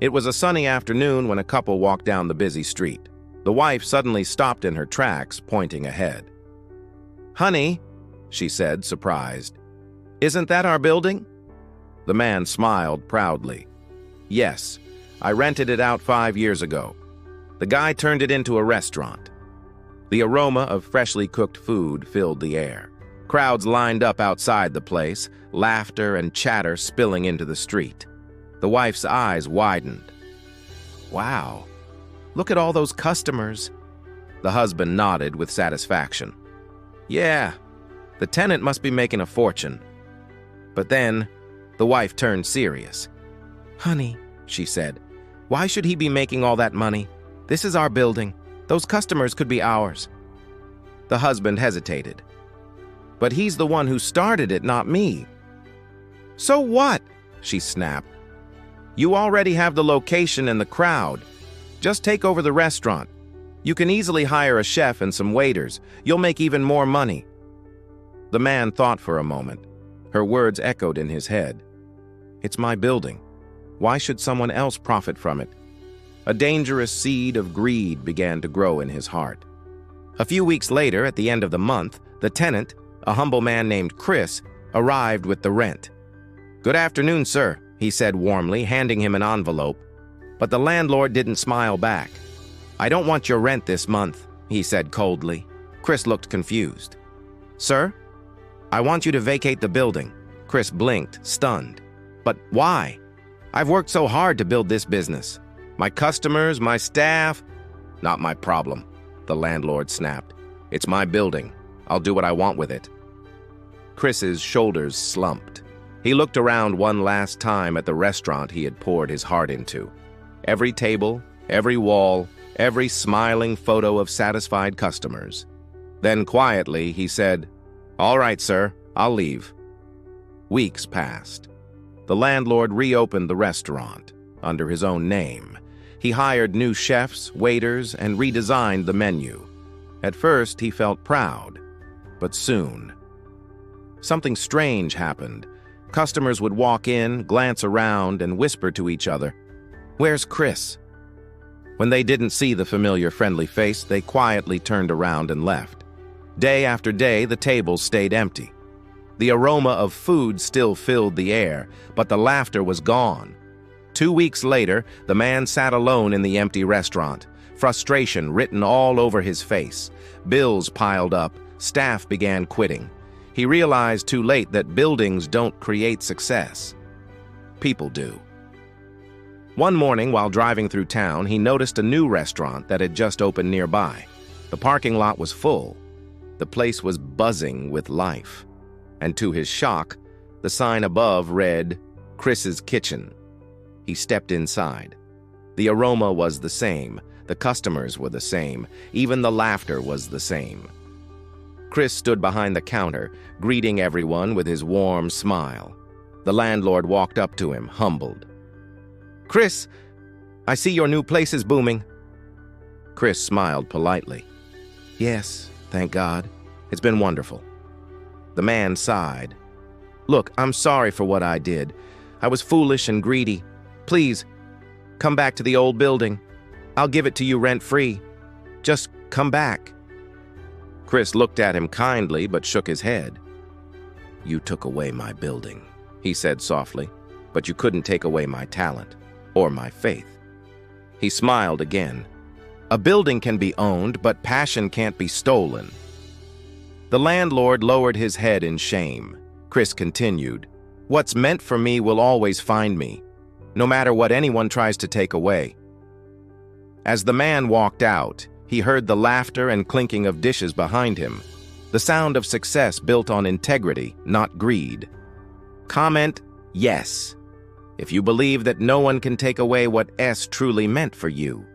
It was a sunny afternoon when a couple walked down the busy street. The wife suddenly stopped in her tracks, pointing ahead. "Honey," she said, surprised, "isn't that our building?" The man smiled proudly. "Yes, I rented it out 5 years ago. The guy turned it into a restaurant." The aroma of freshly cooked food filled the air. Crowds lined up outside the place, laughter and chatter spilling into the street. The wife's eyes widened. "Wow, look at all those customers." The husband nodded with satisfaction. "Yeah, the tenant must be making a fortune." But then, the wife turned serious. "Honey," she said, "why should he be making all that money? This is our building. Those customers could be ours." The husband hesitated. "But he's the one who started it, not me." "So what?" she snapped. "You already have the location and the crowd. Just take over the restaurant. You can easily hire a chef and some waiters. You'll make even more money." The man thought for a moment. Her words echoed in his head. "It's my building. Why should someone else profit from it?" A dangerous seed of greed began to grow in his heart. A few weeks later, at the end of the month, the tenant, a humble man named Chris, arrived with the rent. "Good afternoon, sir," he said warmly, handing him an envelope. But the landlord didn't smile back. "I don't want your rent this month," he said coldly. Chris looked confused. "Sir? I want you to vacate the building." Chris blinked, stunned. "But why? I've worked so hard to build this business. My customers, my staff—" "Not my problem," the landlord snapped. "It's my building. I'll do what I want with it." Chris's shoulders slumped. He looked around one last time at the restaurant he had poured his heart into. Every table, every wall, every smiling photo of satisfied customers. Then quietly he said, "All right, sir, I'll leave." Weeks passed. The landlord reopened the restaurant under his own name. He hired new chefs, waiters, and redesigned the menu. At first, he felt proud, but soon, something strange happened. Customers would walk in, glance around, and whisper to each other, "Where's Chris?" When they didn't see the familiar friendly face, they quietly turned around and left. Day after day, the tables stayed empty. The aroma of food still filled the air, but the laughter was gone. 2 weeks later, the man sat alone in the empty restaurant, frustration written all over his face. Bills piled up, staff began quitting. He realized too late that buildings don't create success. People do. One morning, while driving through town, he noticed a new restaurant that had just opened nearby. The parking lot was full. The place was buzzing with life. And to his shock, the sign above read, "Chris's Kitchen." He stepped inside. The aroma was the same. The customers were the same. Even the laughter was the same. Chris stood behind the counter, greeting everyone with his warm smile. The landlord walked up to him, humbled. "Chris, I see your new place is booming." Chris smiled politely. "Yes, thank God. It's been wonderful." The man sighed. "Look, I'm sorry for what I did. I was foolish and greedy. Please, come back to the old building. I'll give it to you rent-free. Just come back." Chris looked at him kindly but shook his head. "You took away my building," he said softly, "but you couldn't take away my talent or my faith." He smiled again. "A building can be owned, but passion can't be stolen." The landlord lowered his head in shame. Chris continued, "What's meant for me will always find me, no matter what anyone tries to take away." As the man walked out, he heard the laughter and clinking of dishes behind him, the sound of success built on integrity, not greed. Comment, yes, if you believe that no one can take away what S truly meant for you.